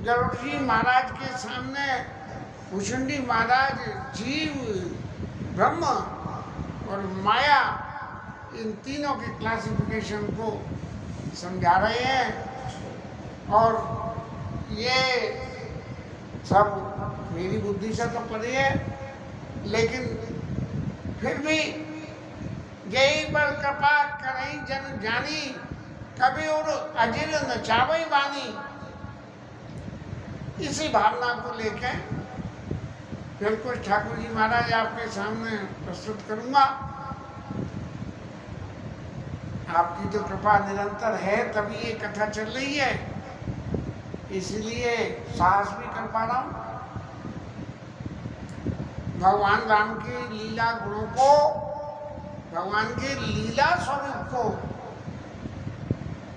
गरुड़ जी महाराज के सामने भुशुंडी महाराज जीव, ब्रह्म और माया, इन तीनों के क्लासिफिकेशन को समझा रहे हैं। और ये सब मेरी बुद्धि से तो परे है, लेकिन फिर भी यही पर कृपा करई जन जानी, कभी और अजिर नचावई बानी, इसी भावना को लेकर फिर कुछ ठाकुर जी महाराज आपके सामने प्रस्तुत करूंगा। आपकी तो कृपा निरंतर है, तभी ये कथा चल रही है, इसलिए साहस भी कर पा रहा हूं। भगवान राम के लीला गुणों को, भगवान के लीला स्वरूप को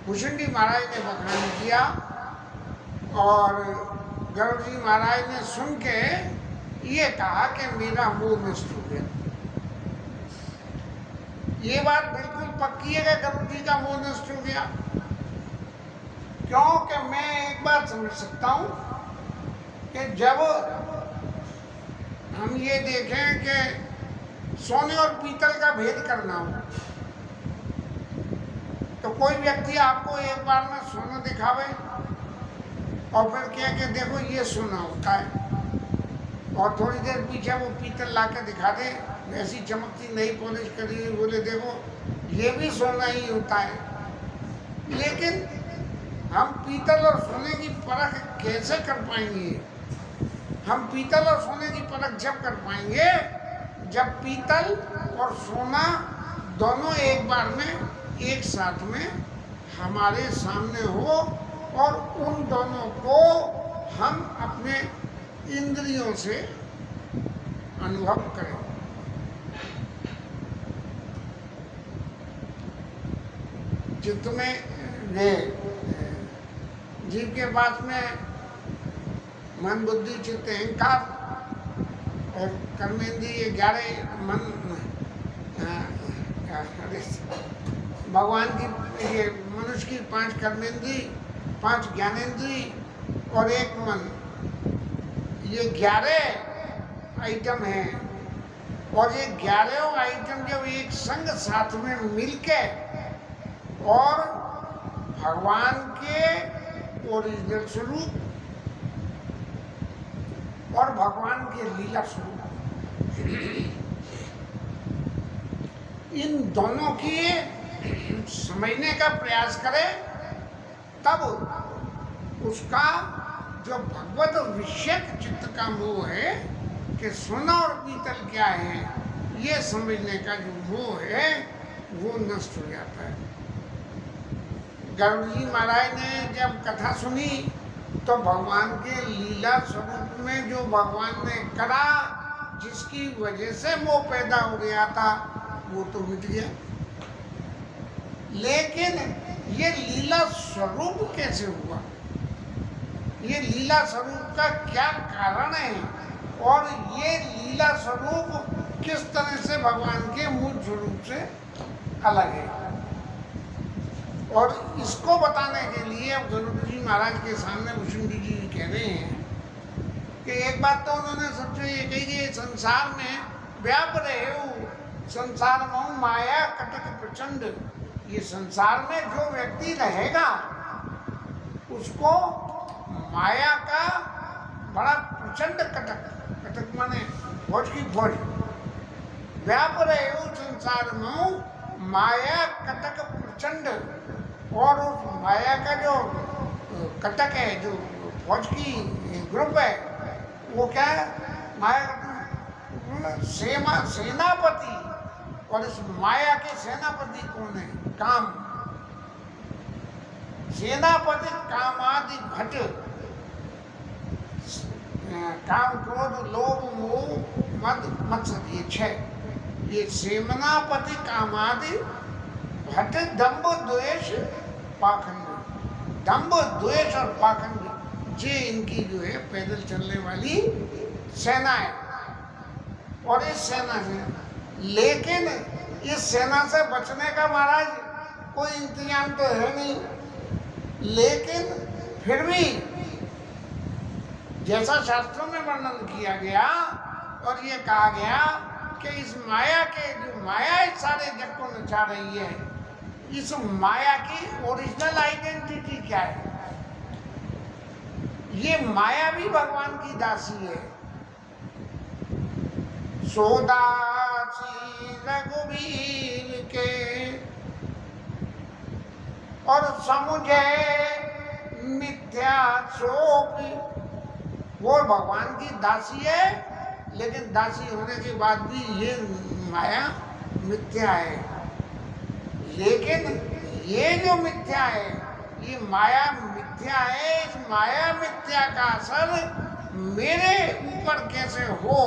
भुशुंडी महाराज ने बखान किया और गरुड़ जी महाराज ने सुन के ये कहा कि मेरा मोह नष्ट हो गया। ये बात बिल्कुल पक्की है कि गरुड़ जी का मोह नष्ट हो गया, क्योंकि मैं एक बात समझ सकता हूं कि जब हम ये देखें कि सोने और पीतल का भेद करना हो, तो कोई व्यक्ति आपको एक बार में सोना दिखावे और फिर कहे कि देखो ये सोना होता है, और थोड़ी देर पीछे वो पीतल ला के दिखा दे, वैसी चमकती नई पॉलिश करी, बोले देखो ये भी सोना ही होता है। लेकिन हम पीतल और सोने की परख कैसे कर पाएंगे? हम पीतल और सोने की परख जब कर पाएंगे जब पीतल और सोना दोनों एक बार में, एक साथ में हमारे सामने हो और उन दोनों को हम अपने इंद्रियों से अनुभव करें। चित्त में ये जीव के पास में मन, बुद्धि, चित्त, अहंकार और कर्मेंद्रिय 11 मन, भगवान की ये मनुष्य की 5 कर्मेंद्री, 5 ज्ञानेंद्री और 1 मन, ये 11 आइटम हैं। और ये 11 आइटम जब एक संग साथ में मिलके और भगवान के ओरिजिनल स्वरूप और भगवान के लीला स्वरूप, इन दोनों की समझने का प्रयास करें, तब उसका जो भगवत विषयक चित्त का मोह है कि सोना और पीतल क्या है, ये समझने का जो मोह है वो नष्ट हो जाता है। गरुड़ जी महाराज ने जब कथा सुनी तो भगवान के लीला स्वरूप में जो भगवान ने करा, जिसकी वजह से मोह पैदा हो गया था, वो तो मिट गया। लेकिन ये लीला स्वरूप कैसे हुआ, ये लीला स्वरूप का क्या कारण है, और ये लीला स्वरूप किस तरह से भगवान के मूल स्वरूप से अलग है, और इसको बताने के लिए अब गरुड़ जी महाराज के सामने भुशुंडी जी कह रहे हैं कि एक बात तो उन्होंने सबसे ये कही कि संसार में व्याप रहे हो, संसार में माया कटक प्रचंड, ये संसार में जो व्यक्ति रहेगा उसको माया का बड़ा प्रचंड कटक, कटक माने फौज की फौज, व्याप रहे हो संसार में माया कटक प्रचंड, और उस माया का जो कटक है, जो फौज की ग्रुप है, वो क्या है, माया सेनापति, और इस माया के सेनापति कौन है, काम, सेनापति कामादि भट, काम, क्रोध, लोभ, मोह, मद, मत्सर, ये 6, ये सेनापति कामादि भट, दंभ, द्वेष, पाखंड, दंभ, द्वेष और पाखंड, ये इनकी जो है पैदल चलने वाली सेना है। और इस सेना से, लेकिन इस सेना से बचने का महाराज कोई इंतजाम तो है नहीं, लेकिन फिर भी जैसा शास्त्रों में वर्णन किया गया और ये कहा गया कि इस माया के जो माया इस सारे जग को नचा रही है, इस माया की ओरिजिनल आइडेंटिटी क्या है? ये माया भी भगवान की दासी है। सोदासी रघुवीर के और समुझे मिथ्या सोपी। वो भगवान की दासी है, लेकिन दासी होने के बाद भी ये माया मिथ्या है। लेकिन ये जो मिथ्या है, ये माया मिथ्या है। इस माया मिथ्या का असर मेरे ऊपर कैसे हो,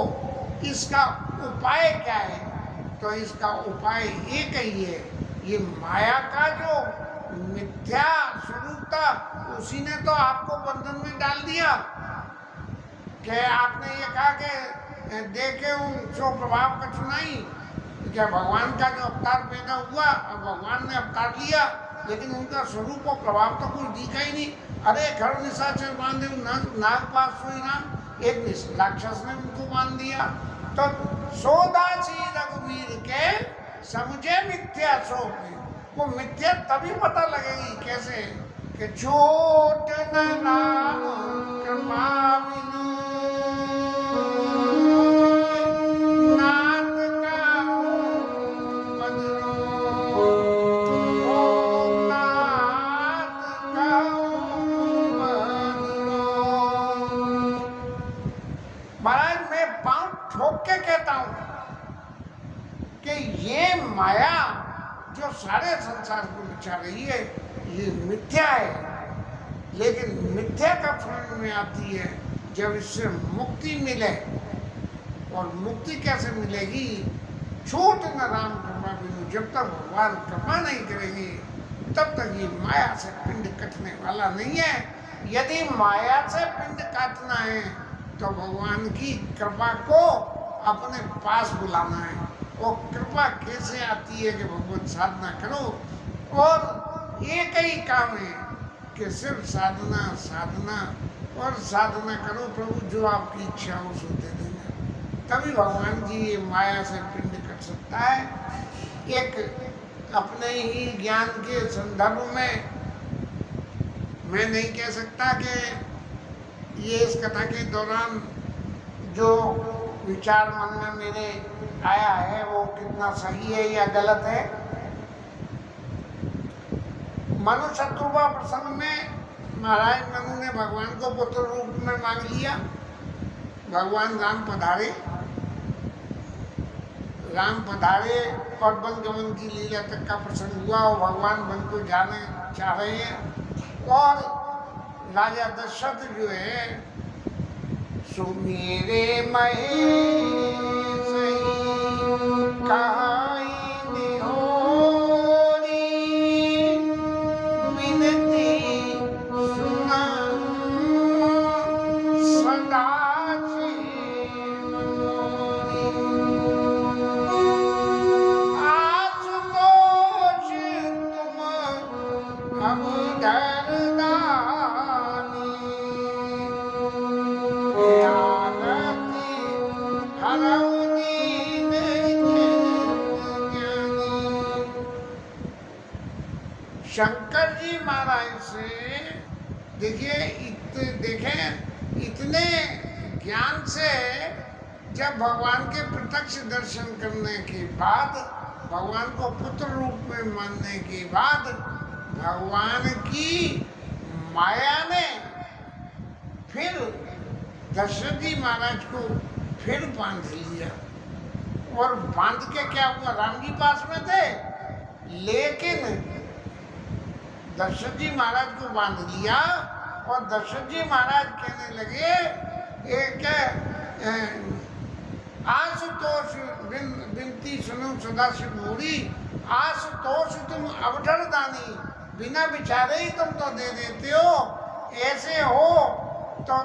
इसका उपाय क्या है? तो इसका उपाय एक ही है। ये माया का जो मिथ्या स्वरूप था, उसी ने तो आपको बंधन में डाल दिया। कि आपने ये कहा कि देखे सो प्रभाव कठिनाई, क्या भगवान का जो अवतार पैदा हुआ और भगवान ने अवतार लिया, लेकिन उनका स्वरूप और प्रभाव तो कुछ दिखा ही नहीं। अरे खर निशाचर बांधे नागपाश सोई नाम, एक राक्षस ने उनको बांध दिया। तो सोदासी रघुवीर के समझे मिथ्या सोपी। वो मिथ्या तभी पता लगेगी कैसे कि छोट न नाम कमाविनु नाथ का मधुरो, ओ नाथ का मधुरो। महाराज मैं पांव ठोक के कहता हूं कि ये माया जो सारे संसार को नचा रही है, ये मिथ्या है। लेकिन मिथ्या का समझ में आती है जब इससे मुक्ति मिले। और मुक्ति कैसे मिलेगी? छूट न राम कृपा बिनु। जब तक भगवान कृपा नहीं करेंगे तब तक ये माया से पिंड कटने वाला नहीं है। यदि माया से पिंड काटना है तो भगवान की कृपा को अपने पास बुलाना है। वो कृपा कैसे आती है कि भगवत साधना करो और एक ही काम है कि सिर्फ साधना साधना और साधना करो। प्रभु जो आपकी इच्छा हो सो दे देना, तभी भगवान जी ये माया से पिंड कट सकता है। एक अपने ही ज्ञान के संदर्भ में मैं नहीं कह सकता कि ये इस कथा के दौरान जो विचार मन में मेरे आया है वो कितना सही है या गलत है। मनु शत्रुघ्न प्रसंग में महाराज मनु ने भगवान को पुत्र रूप में मांग लिया। भगवान राम पधारे और वन गमन की लीला तक का प्रसंग हुआ और भगवान वन को जाने चाह रहे हैं। और राजा दशरथ जो है सो मेरे महेश कहाई निहोरी विनती सुना सदा आशुतोष तुम अब शंकर जी महाराज से देखें इतने ज्ञान से जब भगवान के प्रत्यक्ष दर्शन करने के बाद, भगवान को पुत्र रूप में मानने के बाद, भगवान की माया ने फिर दशरथ जी महाराज को फिर बांध लिया। और बांध के क्या हुआ? राम जी पास में थे, लेकिन दशरथ जी महाराज को बांध लिया और दशरथ जी महाराज कहने लगे एक आशुतोष विनती सुनो सदाशिव मोरी। आशुतोष तुम अवठर दानी, बिना विचारे ही तुम तो दे देते हो। ऐसे हो तो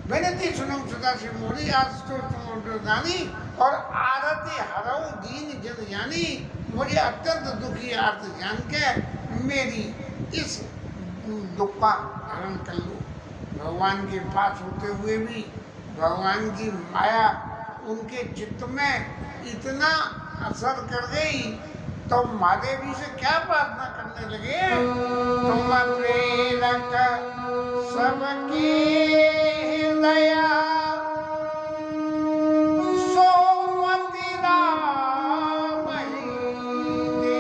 विनती सुनो सदाशिव मोरी। आशुतोष तुम अवठर दानी और आरती हरऊ दीन जन जानी। मुझे अत्यंत दुखी आर्त जान के मेरी इस दुख का हरण कर लो। भगवान के पास होते हुए भी भगवान की माया उनके चित्त में इतना असर कर गई तो महादेवी से क्या प्रार्थना करने लगे, तुम प्रेरक सबके दया सोमति राम ही दे।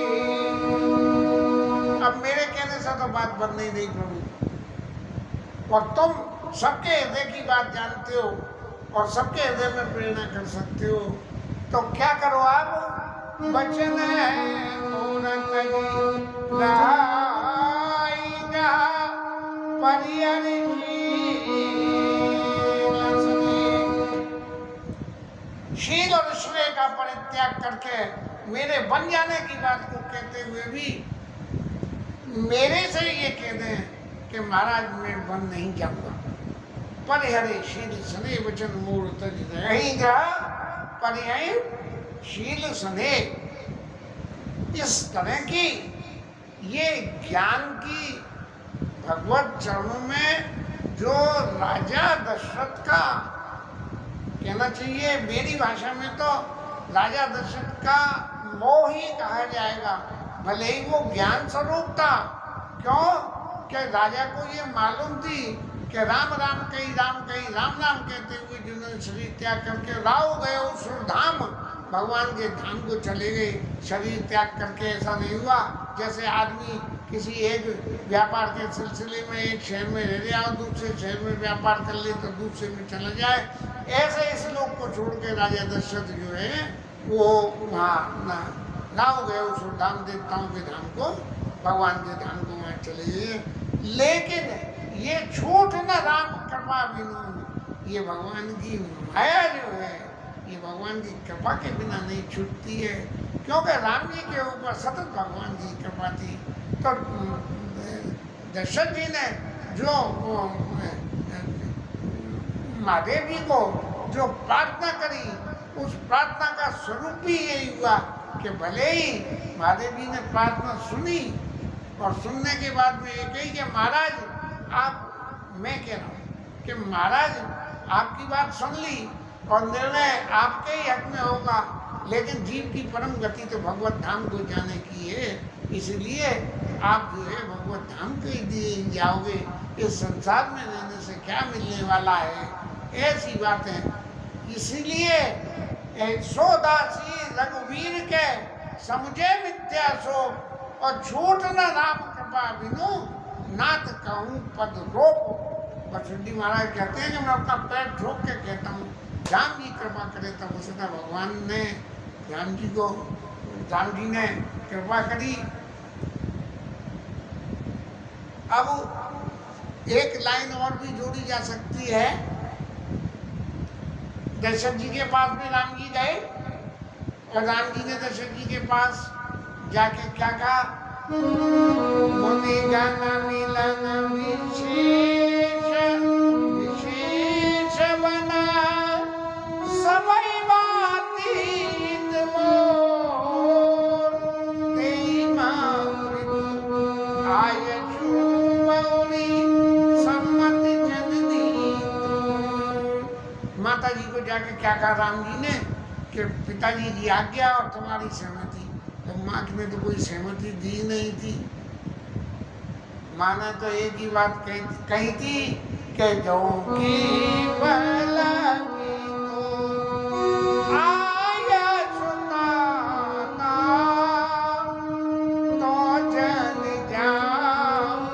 अब मेरे कहने से तो बात बन नहीं रही प्रभु, और तुम सबके हृदय की बात जानते हो और सबके हृदय में प्रेरणा कर सकते हो, तो क्या करो आप, वचन है मूरत रहाइगा शील और श्रेय का परित्याग करके मेरे बन जाने की बात को कहते हुए भी मेरे से ये कह दें कि महाराज मैं बन नहीं जाऊंगा। परिहरे शील सने वचन मूर्त रहेगा, परिहरे शील सने। इस तरह की ये ज्ञान की भगवत चरणों में जो राजा दशरथ का कहना चाहिए, मेरी भाषा में तो राजा दशरथ का मोह ही कहा जाएगा, भले ही वो ज्ञान स्वरूप था। क्यों कि राजा को ये मालूम थी कि राम राम कही राम राम कहते हुए जिन्होंने शरीर त्याग करके राव गए उस धाम, भगवान के धाम को चले गए शरीर त्याग करके। ऐसा नहीं हुआ जैसे आदमी किसी एक व्यापार के सिलसिले में एक शहर में रह रहा हो, दूसरे शहर में व्यापार कर ले तो दूसरे में चला जाए, ऐसे इस लोग को छोड़ के राजा दशरथ जो है वो वहाँ राव गए उस धाम, देवताओं के धाम को, भगवान के धाम को वहाँ चले गए। लेकिन ये छूट न राम कृपा बिनु, ये भगवान की माया जो है ये भगवान की कृपा के बिना नहीं छूटती है, क्योंकि राम जी के ऊपर सतत भगवान की कृपा थी। तो दशरथ जी ने जो महादेव जी को जो प्रार्थना करी, उस प्रार्थना का स्वरूप भी यही हुआ कि भले ही महादेव जी ने प्रार्थना सुनी और सुनने के बाद में ये कही कि महाराज आप, मैं कह रहा हूँ कि महाराज आपकी बात सुन ली और निर्णय आपके ही हक में होगा, लेकिन जीव की परम गति तो भगवत धाम को जाने की है, इसलिए आप जो है भगवत धाम के दिए जाओगे, इस संसार में रहने से क्या मिलने वाला है, ऐसी बात है। इसीलिए सोदासी रघुवीर के समझे मिथ्या सो, और झूठ न राम कृपा बिनु नाथ कहूँ पद रोप। बसुंडी महाराज कहते हैं कि मैं अपना पैर ठोक के कहता हूँ राम जी कृपा करे, तब उसने भगवान ने राम जी ने कृपा करी। अब एक लाइन और भी जोड़ी जा सकती है। दशरथ जी के पास में राम जी गए और राम जी ने दशरथ जी के पास जाके क्या कहा, मुनि गण मिलन विशेष बना सबई बातीत मोर, तेई आयु मौरी सम्मत जननी। माता जी को जाके क्या कहा राम जी ने कि पिताजी की आज्ञा और तुम्हारी सहमति। तो माँ ने तो कोई सहमति दी नहीं थी। माँ ने तो एक ही बात कही थी कि जो की आया सुनाना तो जन जाऊं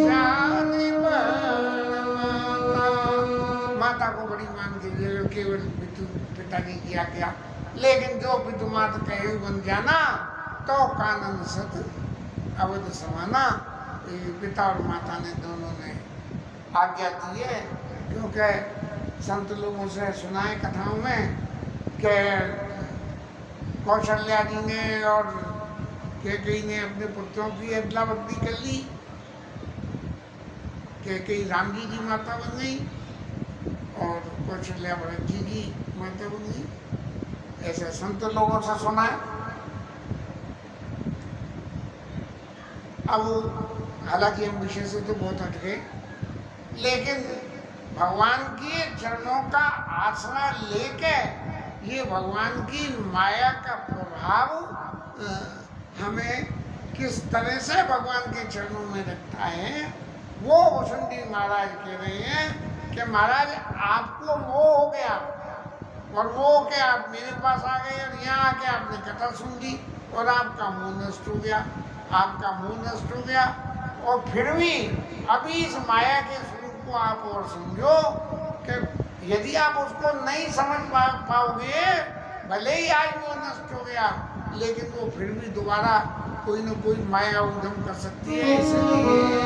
जान माता को बड़ी मान के केवल पिताजी की आज्ञा, लेकिन जो विदुमात कहे बन जाना तो कानन सत अवध समाना। पिता और माता ने दोनों ने आज्ञा दी है, क्योंकि संत लोगों से सुनाए कथाओं में कि कौशल्या जी ने और कैकेयी ने अपने पुत्रों की अदला बदली कर ली, कैकेयी राम जी की माता बन गई और कौशल्या भरत जी की माता बन गई। ऐसे संत लोगों से सुना है। अब हालांकि हम विषय से तो बहुत हट गए, लेकिन भगवान के चरणों का आसरा लेके ये भगवान की माया का प्रभाव हमें किस तरह से भगवान के चरणों में रखता है, वो भूषुंडी महाराज कह रहे हैं कि महाराज आपको मोह हो गया और वो के आप मेरे पास आ गए और यहाँ आके आपने कथा सुन ली और आपका मुंह नष्ट हो गया, आपका मुंह नष्ट हो गया। और फिर भी अभी इस माया के स्वरूप को आप और समझो कि यदि आप उसको नहीं समझ पाओगे, भले ही आज वो नष्ट हो गया, लेकिन वो फिर भी दोबारा कोई न कोई माया उद्यम कर सकती है। इसलिए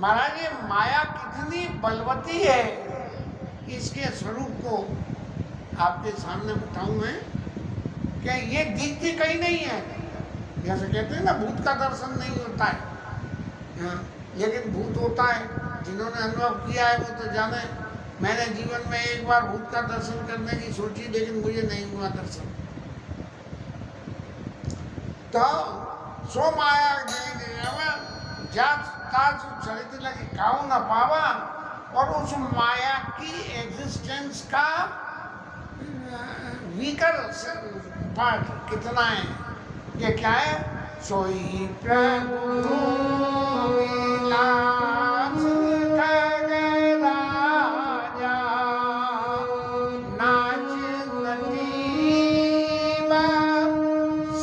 महाराज ये माया कितनी बलवती है, इसके स्वरूप को आपके सामने बताऊं मैं कि ये दिखती कहीं नहीं है। जैसे कहते हैं ना, भूत का दर्शन नहीं होता है, हाँ, लेकिन भूत होता है। जिन्होंने अनुभव किया है वो तो जाने। मैंने जीवन में एक बार भूत का दर्शन करने की सोची, लेकिन मुझे नहीं हुआ दर्शन। तो सो माया चरित्र लगी काऊ न पावा, और उस माया की एग्जिस्टेंस का वीकर पार्ट कितना है, ये क्या है? सोई प्रभु विलास खगराजा, नाच नटीबा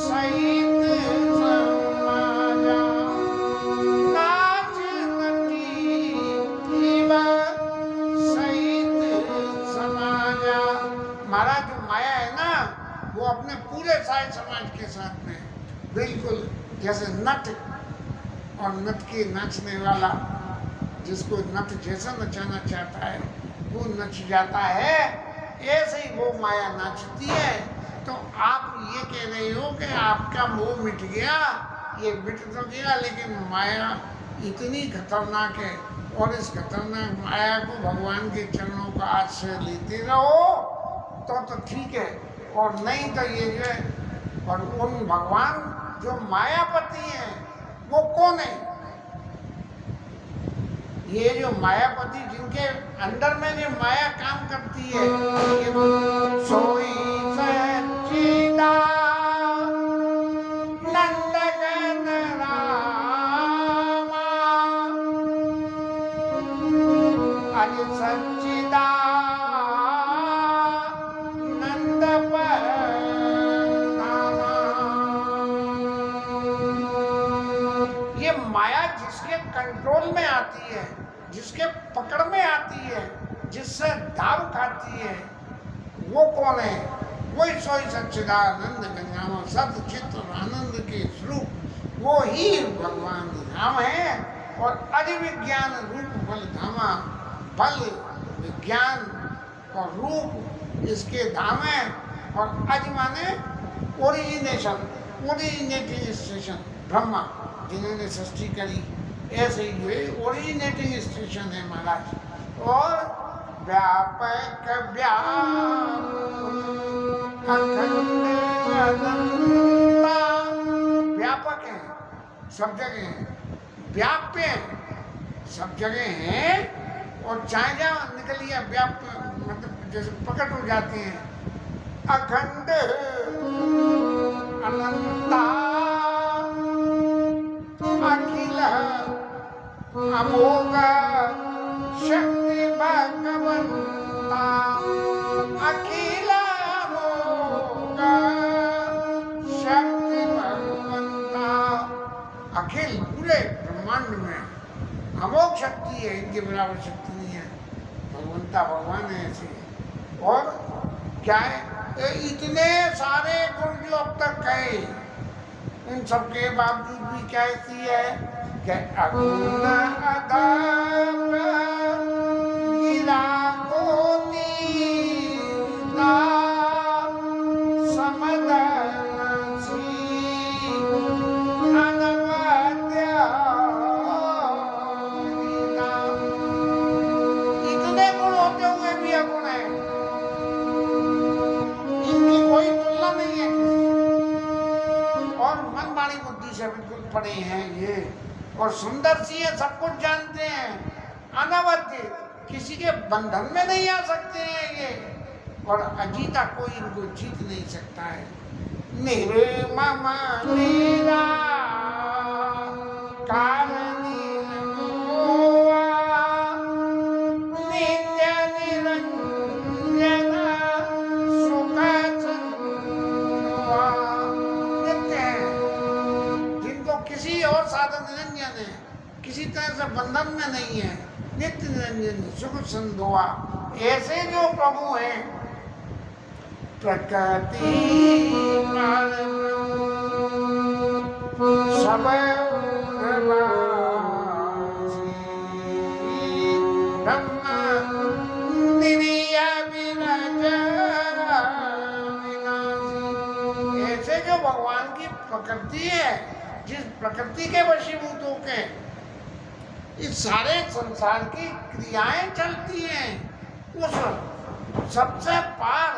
सहित समाजा, नाच नटीबा सहित समाजा। महाराज जो माया है ना, वो अपने पूरे सारे समाज के साथ में बिल्कुल जैसे नट और नट के नाचने वाला, जिसको नट जैसा नचाना चाहता है वो नच जाता है, ऐसे ही वो माया नाचती है। तो आप ये कह रहे हो कि आपका मोह मिट गया, ये मिट तो गया, लेकिन माया इतनी खतरनाक है, और इस खतरनाक माया को भगवान के चरणों का आश्रय लेते रहो तो ठीक है, और नहीं तो ये जो है। और उन भगवान जो मायापति हैं वो कौन है? ये जो मायापति जिनके अंदर में जो माया काम करती है, ये सोई सच्चिदानंद घन रामा, अज सच्चिदानंद परधामा। ये माया जिसके कंट्रोल में आती है, जिसके पकड़ में आती है, जिससे दाव खाती है, वो कौन है? वही सोई सच्चिदानंद गंगामा, सत चित्त आनंद के स्वरूप, वो ही भगवान राम है। और अधिविज्ञान रूप बल धामा, बल विज्ञान और रूप इसके धाम है। और अज माने ओरिजिनेशन, ओरिजिनेटिंग स्टेशन, ब्रह्मा जिन्होंने सृष्टि करी, ऐसे ही जो है ओरिजिनेटिंग स्टेशन है महाराज। और व्यापक व्यापक है, सब जगह है, व्याप्य है, सब जगह है। और चाहे जहाँ निकल गया व्याप्य, मतलब जैसे प्रकट हो जाते हैं। अखंड अनंता अखिल अमोघ शक्ति भगवंता, अखिल अमोघ शक्ति भगवंता। अखिल पूरे ब्रह्मांड में अमोघ शक्ति है, इनके बराबर शक्ति नहीं है। भगवंता भगवान है ऐसे। और क्या है? इतने सारे गुण जो अब तक कहे, इन सबके बावजूद भी कैसी है कि अगुण अदाप गिरा गोतीता समदर्शी अनवद्यता। इतने गुण होते हुए भी अगुण है, इनकी कोई तुलना नहीं है किसी से। और मन वाणी बुद्धि से बिल्कुल पड़े हैं ये, और सुंदर सी है, सब कुछ जानते हैं, अनवद्य, किसी के बंधन में नहीं आ सकते हैं ये, और अजीता कोई इनको जीत नहीं सकता है। निर्मम निराकार निर्मोहा नित्य निरंजन सुख चंद्रोहा। नित्य है, जिनको किसी और साधन निरंजन है, किसी तरह से बंधन में नहीं है, नित्य निरंजन सुख संधोआ, ऐसे जो प्रभु हैं प्रकृति सब ब्रह्म निरिया विनाशी। ऐसे जो भगवान की प्रकृति है, जिस प्रकृति के वशीभूत होके इस सारे संसार की क्रियाएं चलती हैं, उस सबसे पार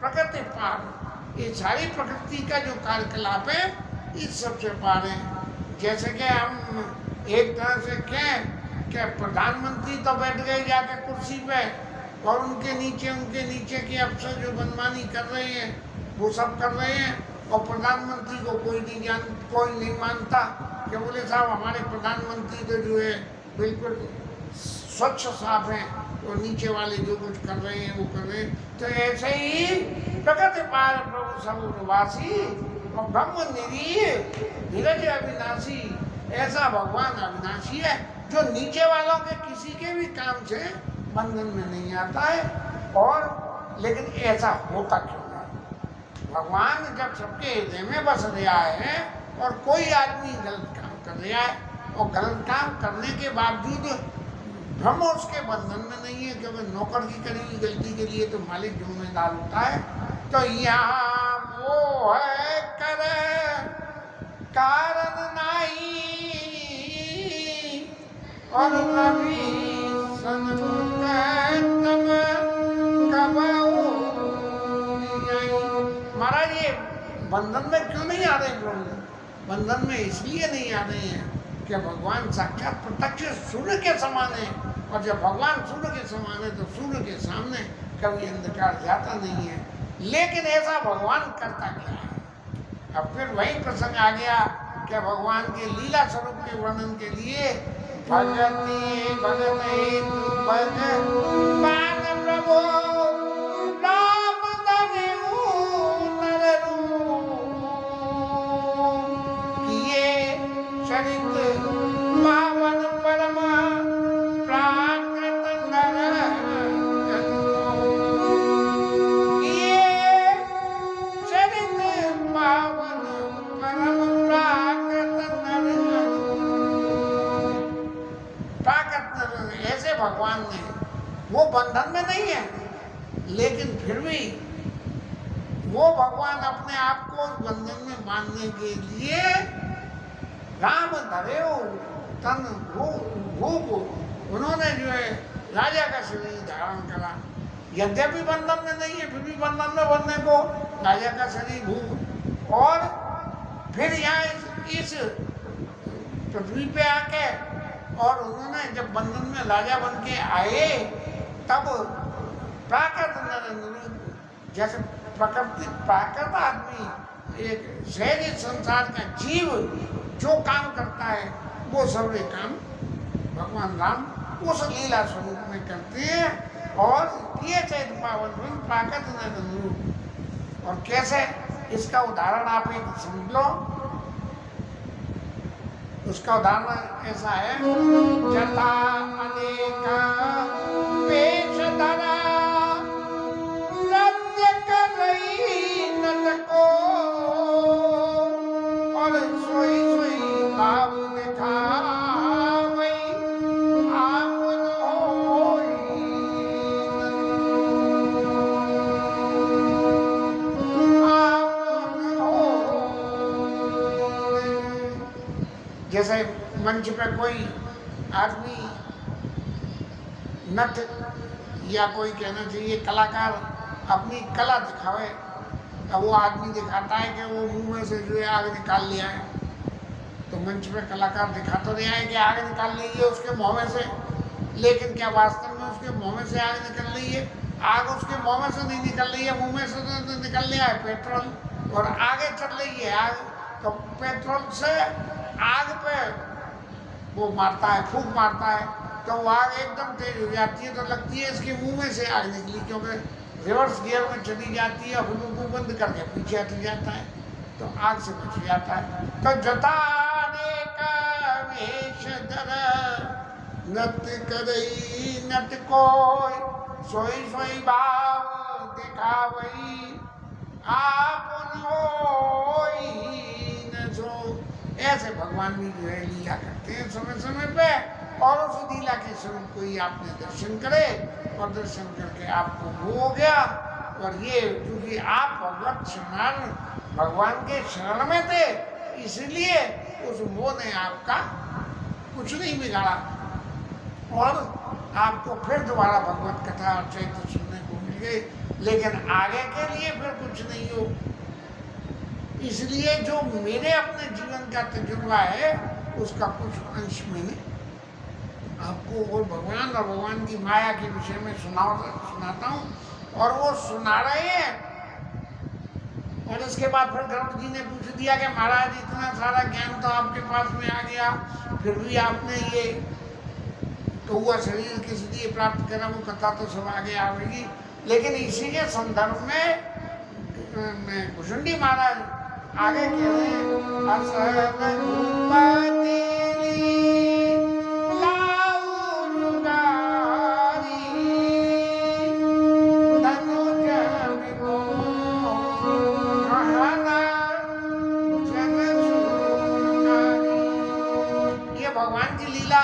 प्रकृति पार, ये सारी प्रकृति का जो कार्यकलाप है इस सबसे पार है। जैसे कि हम एक तरह से कहें कि प्रधानमंत्री तो बैठ गए जाके कुर्सी पे, और उनके नीचे के अफसर जो मनमानी कर रहे हैं वो सब कर रहे हैं, और प्रधानमंत्री को कोई नहीं मानता कि बोले साहब हमारे प्रधानमंत्री तो जो है बिल्कुल स्वच्छ साफ हैं, और नीचे वाले जो कुछ कर रहे हैं वो कर रहे हैं। तो ऐसे ही प्रकृति पार प्रभु सर्ववासी और ब्रह्म निरीह धीरज अविनाशी, ऐसा भगवान अविनाशी है जो नीचे वालों के किसी के भी काम से बंधन में नहीं आता है। और लेकिन ऐसा होता क्यों है? भगवान जब सबके हृदय में बस रहा है और कोई आदमी गलत काम कर रहा है, और गलत काम करने के बावजूद ब्रह्म उसके बंधन में नहीं है, क्योंकि नौकर की करी हुई गलती के लिए तो मालिक जिम्मेदार होता है। तो यहाँ वो है कर कारण नहीं, और नबी महाराज ये बंधन में क्यों नहीं आ रहे प्रभु? बंधन में इसलिए नहीं आ रहे हैं कि भगवान साक्षात प्रत्यक्ष सूर्य के समान है, और जब भगवान सूर्य के समान है तो सूर्य के सामने कभी अंधकार जाता नहीं है। लेकिन ऐसा भगवान करता क्या है? अब फिर वही प्रसंग आ गया कि भगवान के लीला स्वरूप के वर्णन के लिए भगति भगत हेतु भगवान प्रभु राम धन्यु नर रूप किए चरित पावन परम प्राकृत नर किए चरित पावन परम प्राकृत नर। प्राकृत नर ऐसे भगवान ने, वो बंधन में नहीं है, लेकिन फिर भी वो भगवान अपने आप को बंधन में बांधने के लिए राम धरेऊ तन भूप, उन्होंने जो है राजा का शरीर धारण करा। यद्यपि बंधन में नहीं है, फिर भी बंधन में बनने को राजा का शरीर भूप, और फिर यहाँ इस पृथ्वी पे आके, और उन्होंने जब बंधन में राजा बन के आए तब प्राकृत नरेंद्र, जैसे प्राकृत आदमी, एक शहरी संसार का जीव जो काम करता है वो सारे काम भगवान राम उस लीला स्वरूप में करते हैं, और ये चैत पावन प्राकृत नरेंद्र। और कैसे, इसका उदाहरण आप एक समझ लो। उसका उदाहरण ऐसा है, जटा अनेक वेश धरा नृत्य कर रही नट को जैसे मंच पे कोई आदमी नट या कोई कहना चाहिए कलाकार अपनी कला दिखावे, अब वो आदमी दिखाता है कि वो मुंह में से जो है आग निकाल लिया है, तो मंच पे कलाकार दिखा तो रहा है कि आग निकाल ली है उसके मुंह में से, लेकिन क्या वास्तव में उसके मुंह में से आग निकल रही है? आग उसके मुंह में से नहीं निकल रही है, मुंह में से तो निकल लिया है पेट्रोल, और आगे चल रही है आग। तो पेट्रोल से आग पे वो मारता है, फूंक मारता है, तो वो आग एकदम तेज हो जाती है, तो लगती है इसके मुंह में से आग निकली, क्योंकि रिवर्स गियर में चली जाती है, फिर वो बंद करके पीछे हट जाता है, तो आग से बच जाता है। तो जताने का वेश धर नत करई नट कोई, सोई सोई भाव दिखावई आप होई न सो। ऐसे भगवान भी जो है लीला करते हैं समय समय पे, और उस लीला के स्वरूप को ही आपने दर्शन करे, और दर्शन करके आपको वो हो गया। और ये क्योंकि आप भगवत शरण भगवान के शरण में थे, इसलिए उस मोह ने आपका कुछ नहीं बिगाड़ा, और आपको फिर दोबारा भगवत कथा और चैत्र सुनने को मिल गई, लेकिन आगे के लिए फिर कुछ नहीं हो। इसलिए जो मेरे अपने जीवन का तजुर्बा है उसका कुछ अंश मैंने आपको और भगवान और भगवान की माया के विषय में सुनाता हूँ, और वो सुना रहे हैं। और इसके बाद फिर गरुड़ जी ने पूछ दिया कि महाराज इतना सारा ज्ञान तो आपके पास में आ गया, फिर भी आपने ये कौआ शरीर किस लिए प्राप्त करा, वो कथा तो सब आगे आवेगी। लेकिन इसी के संदर्भ में भुषुंडी महाराज आगे कह रहे हैं, असल भगवान की लीला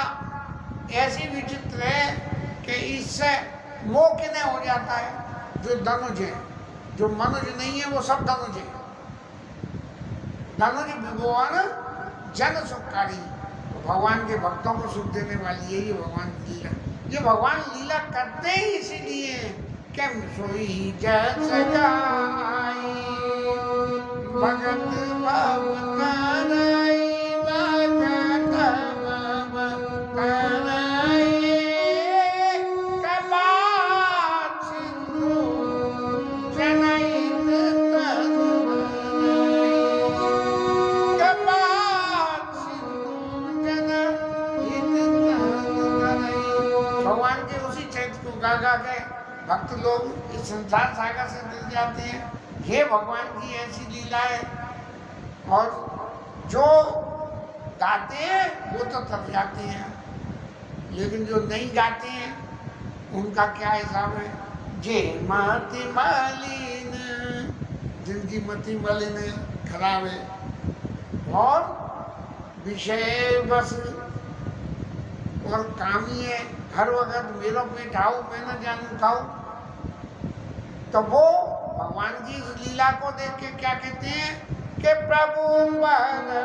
ऐसी विचित्र है कि इससे मोह किन्हें हो जाता है। जो धनुज है, जो मनुज नहीं है वो सब धनुज है। धनुज भगवान जन सुखकारी, तो भगवान के भक्तों को सुख देने वाली है ये भगवान की लीला। ये भगवान लीला करते ही इसीलिए केम सोई जग सगाई भगत भवताराई भगत भवताराई कपाट सिंधु जनहित तत्वराई कपाट सिंधु जनहित तत्वराई। भगवान के उसी चैत्र को गा गा के भक्त लोग इस संसार सागर से मिल जाते हैं। ये भगवान की ऐसी लीला है, और जो गाते हैं वो तो थक जाते हैं, लेकिन जो नहीं गाते हैं उनका क्या हिसाब है। जे मति मलिन, जिनकी मति मलिन है, खराब है, और विषय बस और कामी है, हर वक्त मेरा पेट आओ मैं न जानू खाओ, तो वो भगवान की इस लीला को देख के क्या कहते हैं कि प्रभु स्वामी,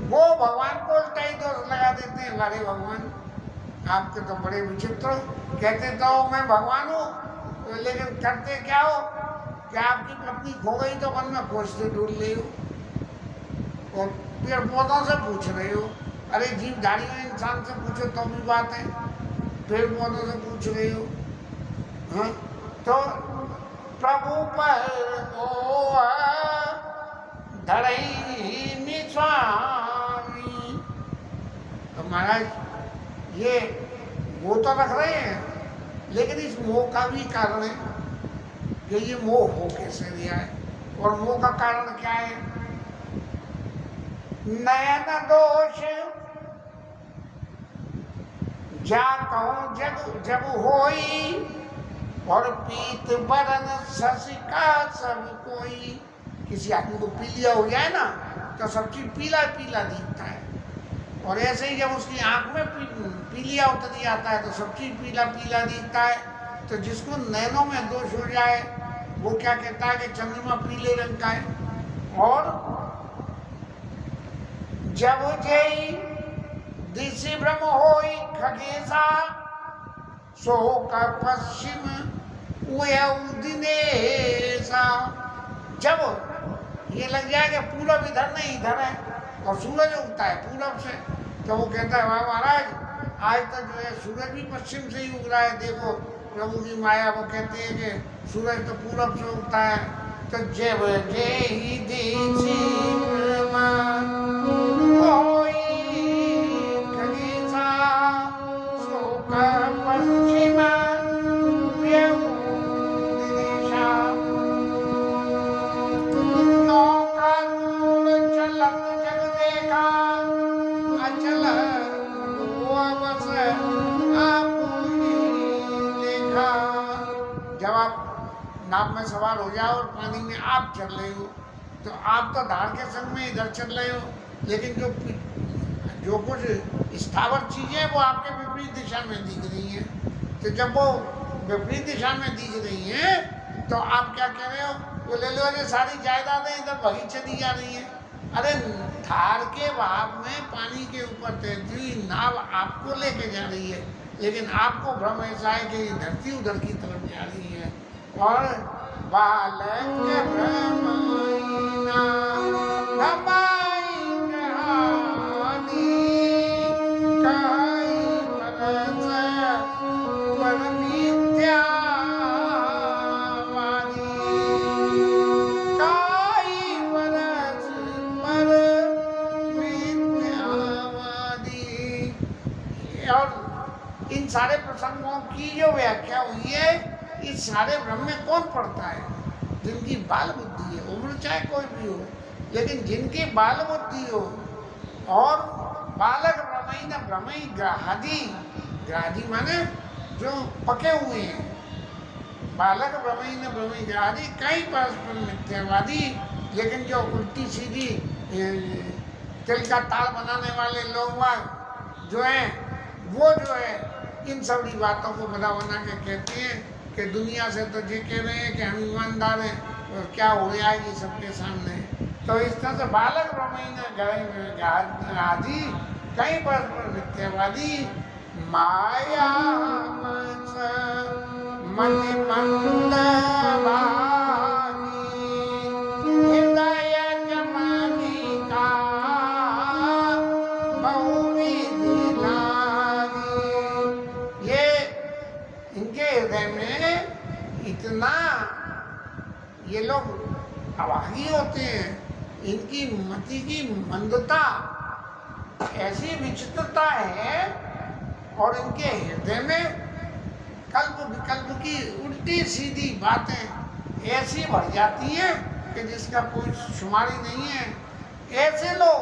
वो भगवान को उल्टा ही दोष लगा देते हैं। हमारे भगवान आपके तो बड़े विचित्र, कहते तो मैं भगवान हूँ, लेकिन करते क्या हो कि आपकी पत्नी खो गई तो मन में खोजते ढूंढ ले हो, और पेड़ पौधों से पूछ रहे हो। अरे जीवधारी इंसान से पूछो तो भी बात है, पेड़ पौधों से पूछ रहे हो। हाँ, तो प्रभु पर धरई स्वामी, तो महाराज ये वो तो रख रहे हैं, लेकिन इस मोह का भी कारण है कि ये मोह हो कैसे दिया है, और मोह का कारण क्या है। नयन दोष जा कहूँ जग जब होई, और पीत बरन शशिका सब कोई। किसी आदमी को पीलिया हो जाए ना तो सब चीज पीला पीला दिखता है, और ऐसे ही जब उसकी आंख में पीलिया उतरी आता है तो सब चीज पीला पीला दिखता है। तो जिसको नैनों में दोष हो जाए, वो क्या कहता है कि चंद्रमा पीले रंग का है। और जब जय दिशि ब्रह्म होई खगेशा सो का पश्चिम दिनेशा। जब ये लग जाएगा पूरब इधर नहीं इधर है और सूरज उगता है पूरब से, तो वो कहता है वाह महाराज आज तक जो है सूरज भी पश्चिम से ही उग रहा है, देखो प्रभु की माया। वो कहते हैं कि सूरज तो पूरब से उगता है। तो जब जय दिशि ब्रह्म होई खगेशा सो का पश्चिम नाव में सवार हो जाओ और पानी में आप चल रहे हो, तो आप तो धार के संग में इधर चल रहे हो, लेकिन जो कुछ स्थावर चीजें हैं वो आपके विपरीत दिशा में दिख रही हैं। तो जब वो विपरीत दिशा में दिख रही हैं तो आप क्या कह रहे हो, वो ले लो ये सारी जायदादें इधर वही चली जा रही हैं। अरे धार के बहाव में पानी के ऊपर तैरती हुई नाव आपको लेके जा रही है, लेकिन आपको भ्रम ऐसा है कि धरती उधर की तरफ जा रही है। और बालक भ्रमईना धमाई कहानी कई बरस पर मिथ्यावादी कई बरस पर मिथ्यावादी। और इन सारे प्रसंगों की जो व्याख्या हुई है, इस सारे भ्रम में कौन पड़ता है? जिनकी बाल बुद्धि है, उम्र चाहे कोई भी हो, लेकिन जिनकी बाल बुद्धि हो। और बालक भ्रमई न भ्रमई ग्राहादि, ग्राहादि माने जो पके हुए हैं। बालक भ्रमई न भ्रमई ग्राहादि कई परस्पर मिथ्यावादी, लेकिन जो उल्टी सीधी तिल का ताल बनाने वाले लोग जो हैं, वो जो है इन सभी बातों को बना बना के कहते हैं कि दुनिया से तो ये कह रहे हैं कि हम ईमानदार हैं, और क्या हो रहा है ये सबके सामने। तो इस तरह से बालक ब्रह्मण आदि कई परस्पर मिथ्यावादी माया मति मंद हृदय जमानी का बहुविधि लागी। ये इनके हृदय में इतना ये लोग अभागी होते हैं, इनकी मति की मंदता ऐसी विचित्रता है, और इनके हृदय में कल्प विकल्प की उल्टी सीधी बातें ऐसी भर जाती हैं कि जिसका कोई शुमारी नहीं है। ऐसे लोग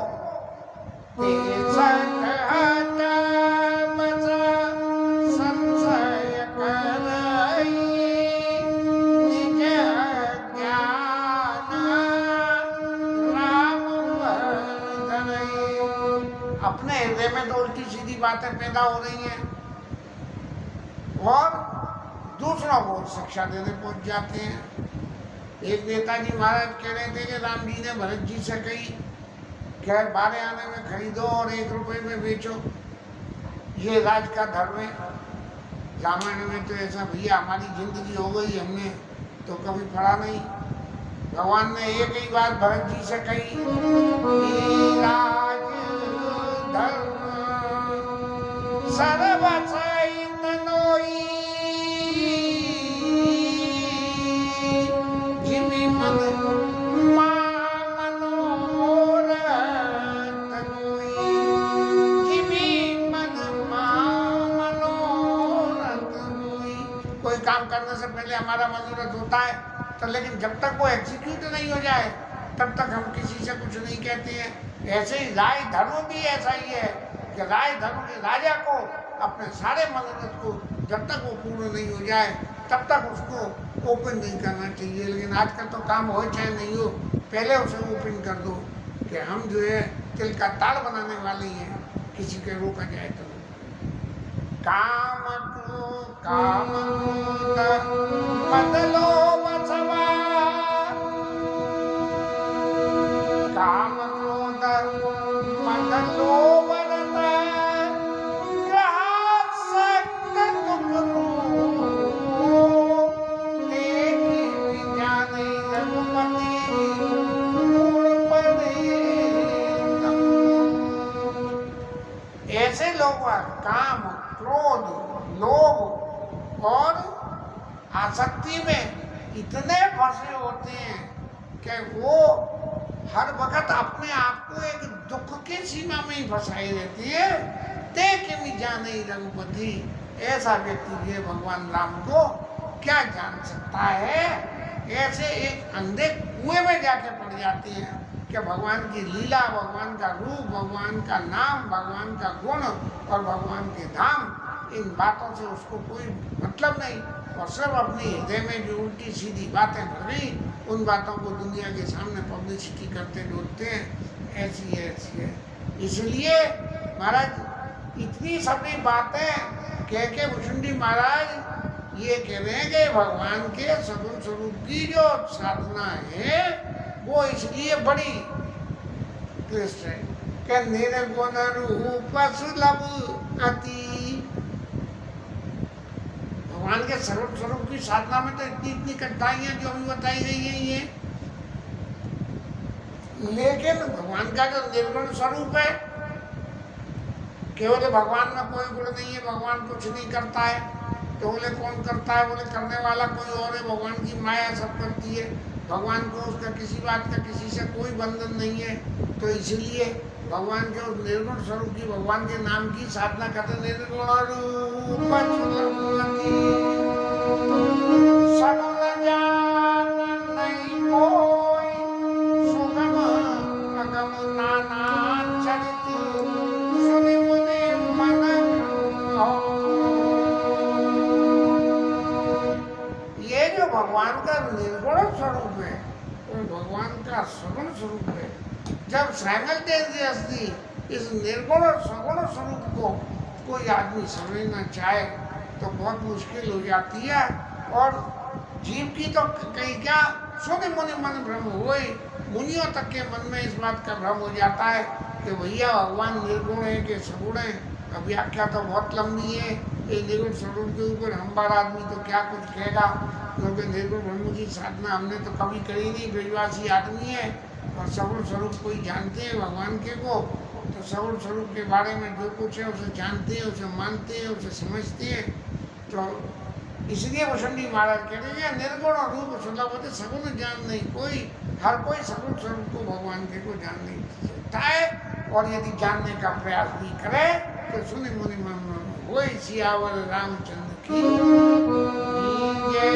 अपने हृदय में तो उल्टी सीधी बातें पैदा हो रही हैं और दूसरों को शिक्षा देने पहुंच जाते हैं। एक नेताजी महाराज कह रहे थे कि राम जी ने भरत जी से कही कि 12 आने में खरीदो और 1 रुपए में बेचो, ये राज का धर्म है। रामायण में तो ऐसा भैया हमारी जिंदगी हो गई, हमने तो कभी पढ़ा नहीं। भगवान ने एक ही बात भरत जी से कही, राज धर्म सर्वसाई तनोई, जिमि मन मनोरथ तनोई, जिमि मन मनोरथ तनोई। कोई काम करने से पहले हमारा मनोरथ होता है, तो लेकिन जब तक वो एग्जीक्यूट नहीं हो जाए तब तक हम किसी से कुछ नहीं कहते हैं। ऐसे ही राय धर्म भी ऐसा ही है कि राय धर्म के राजा को अपने सारे मनोरथ को जब तक वो पूर्ण नहीं हो जाए तब तक उसको ओपन नहीं करना चाहिए। लेकिन आजकल तो काम हो चाहे नहीं हो, पहले उसे ओपन कर दो कि हम जो है तिल का ताड़ बनाने वाले हैं, किसी के रोका जाए तो। काम क्रोध मद लोभ सवा हुआ काम, क्रोध, लोभ और आसक्ति में इतने फंसे होते हैं कि वो हर वक्त अपने आप को एक दुख की सीमा में ही फंसाई रहती है। देख भी जाने रघुपति, ऐसा व्यक्ति ये भगवान राम को क्या जान सकता है। ऐसे एक अंधे कुएं में जाके पड़ जाते हैं कि भगवान की लीला, भगवान का रूप, भगवान का नाम, भगवान का गुण और भगवान के धाम, इन बातों से उसको कोई मतलब नहीं और सब अपने हृदय में जो उल्टी सीधी बातें भर गई उन बातों को दुनिया के सामने पब्लिसिटी करते डोलते हैं। ऐसी है। इसलिए महाराज इतनी सभी बातें कह के भुसुंडी महाराज ये कह रहे हैं कि भगवान के सगुण स्वरूप की जो साधना है वो इसलिए बड़ी क्लिष्ट है कि निर्गुण रूप सुलभ अति। भगवान के सर्व स्वरूप की साधना में तो इतनी कठिनाइयां जो अभी बताई गई है ये, लेकिन भगवान का जो निर्गुण स्वरूप है, केवल भगवान में कोई गुण नहीं है, भगवान कुछ नहीं करता है, तो बोले कौन करता है, बोले करने वाला कोई और है, भगवान की माया सब करती है, भगवान को उसका किसी बात का किसी से कोई बंधन नहीं है। तो इसलिए भगवान के उस निर्गुण स्वरूप की, भगवान के नाम की साधना करते। निर्गुण रूप सगुण जान नहीं कोई, सुगम अगम नाना चरित, सुनि मुनि मन भाओ। ये जो भगवान का निर्गुण स्वरूप है और भगवान का सगुण स्वरूप है, जब साइमल्टेनियसली इस निर्गुण और सगुण स्वरूप को कोई आदमी समझना चाहे तो बहुत मुश्किल हो जाती है। और जीव की तो कहीं क्या, सुनि मुनि मन भ्रम हुए, मुनियों तक के मन में इस बात का भ्रम हो जाता है कि भैया भगवान निर्गुण है कि सगुण है। अब व्याख्या तो बहुत लंबी है, ये निर्गुण स्वरूप के ऊपर हम बार आदमी तो क्या कुछ कहेगा, क्योंकि निर्गुण ब्रह्म की साधना हमने तो कभी करी नहीं, ब्रजवासी आदमी है और सगुण स्वरूप कोई जानते हैं भगवान के को, तो सगुण स्वरूप के बारे में जो कुछ है उसे जानते हैं, उसे मानते हैं, उसे समझते हैं। तो इसलिए भुसुंडी महाराज कह रहे हैं निर्गुण और रूप सुलभ होते, सगुण ज्ञान नहीं कोई, हर कोई सगुण स्वरूप को भगवान के को जान नहीं सकता है। और यदि जानने का प्रयास भी करे तो सुनि मुनि मन वही सियावर रामचंद्र की जय।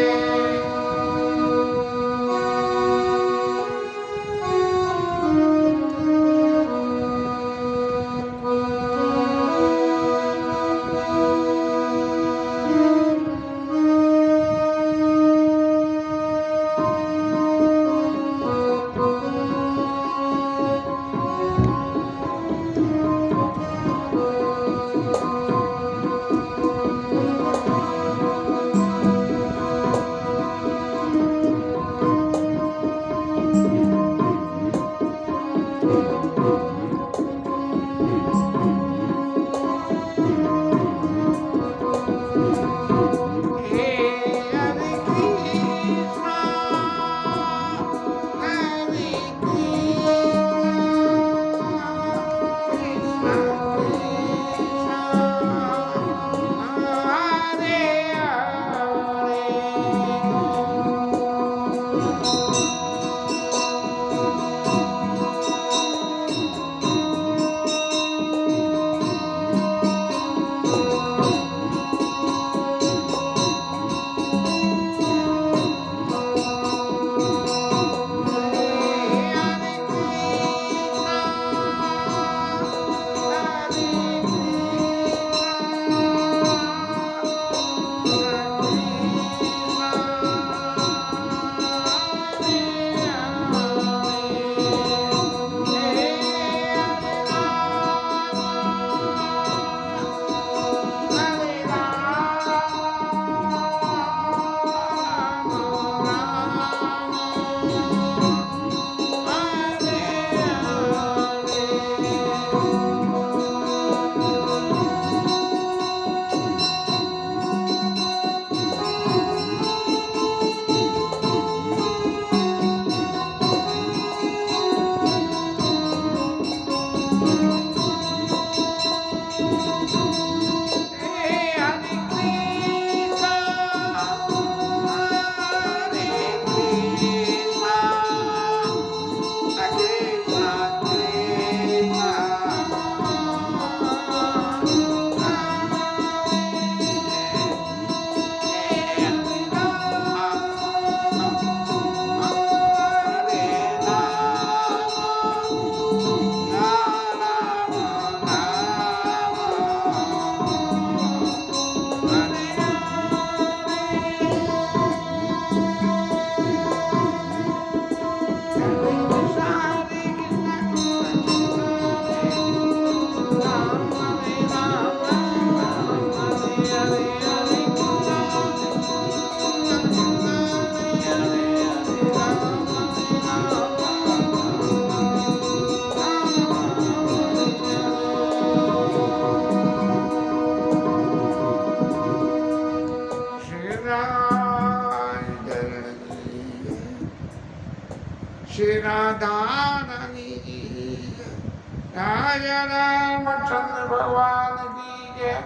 राजा रामचंद्र भगवान की जय,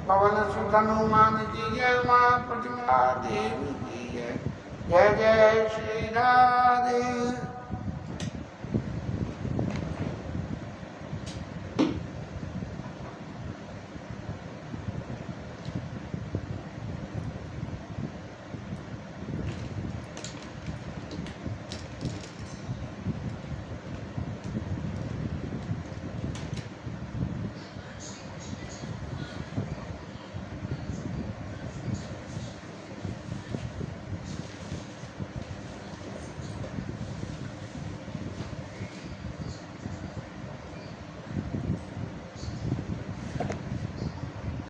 पवन सुत हनुमान की जय, माँ प्रतिमा देवी की जय। जय जय श्री राधे।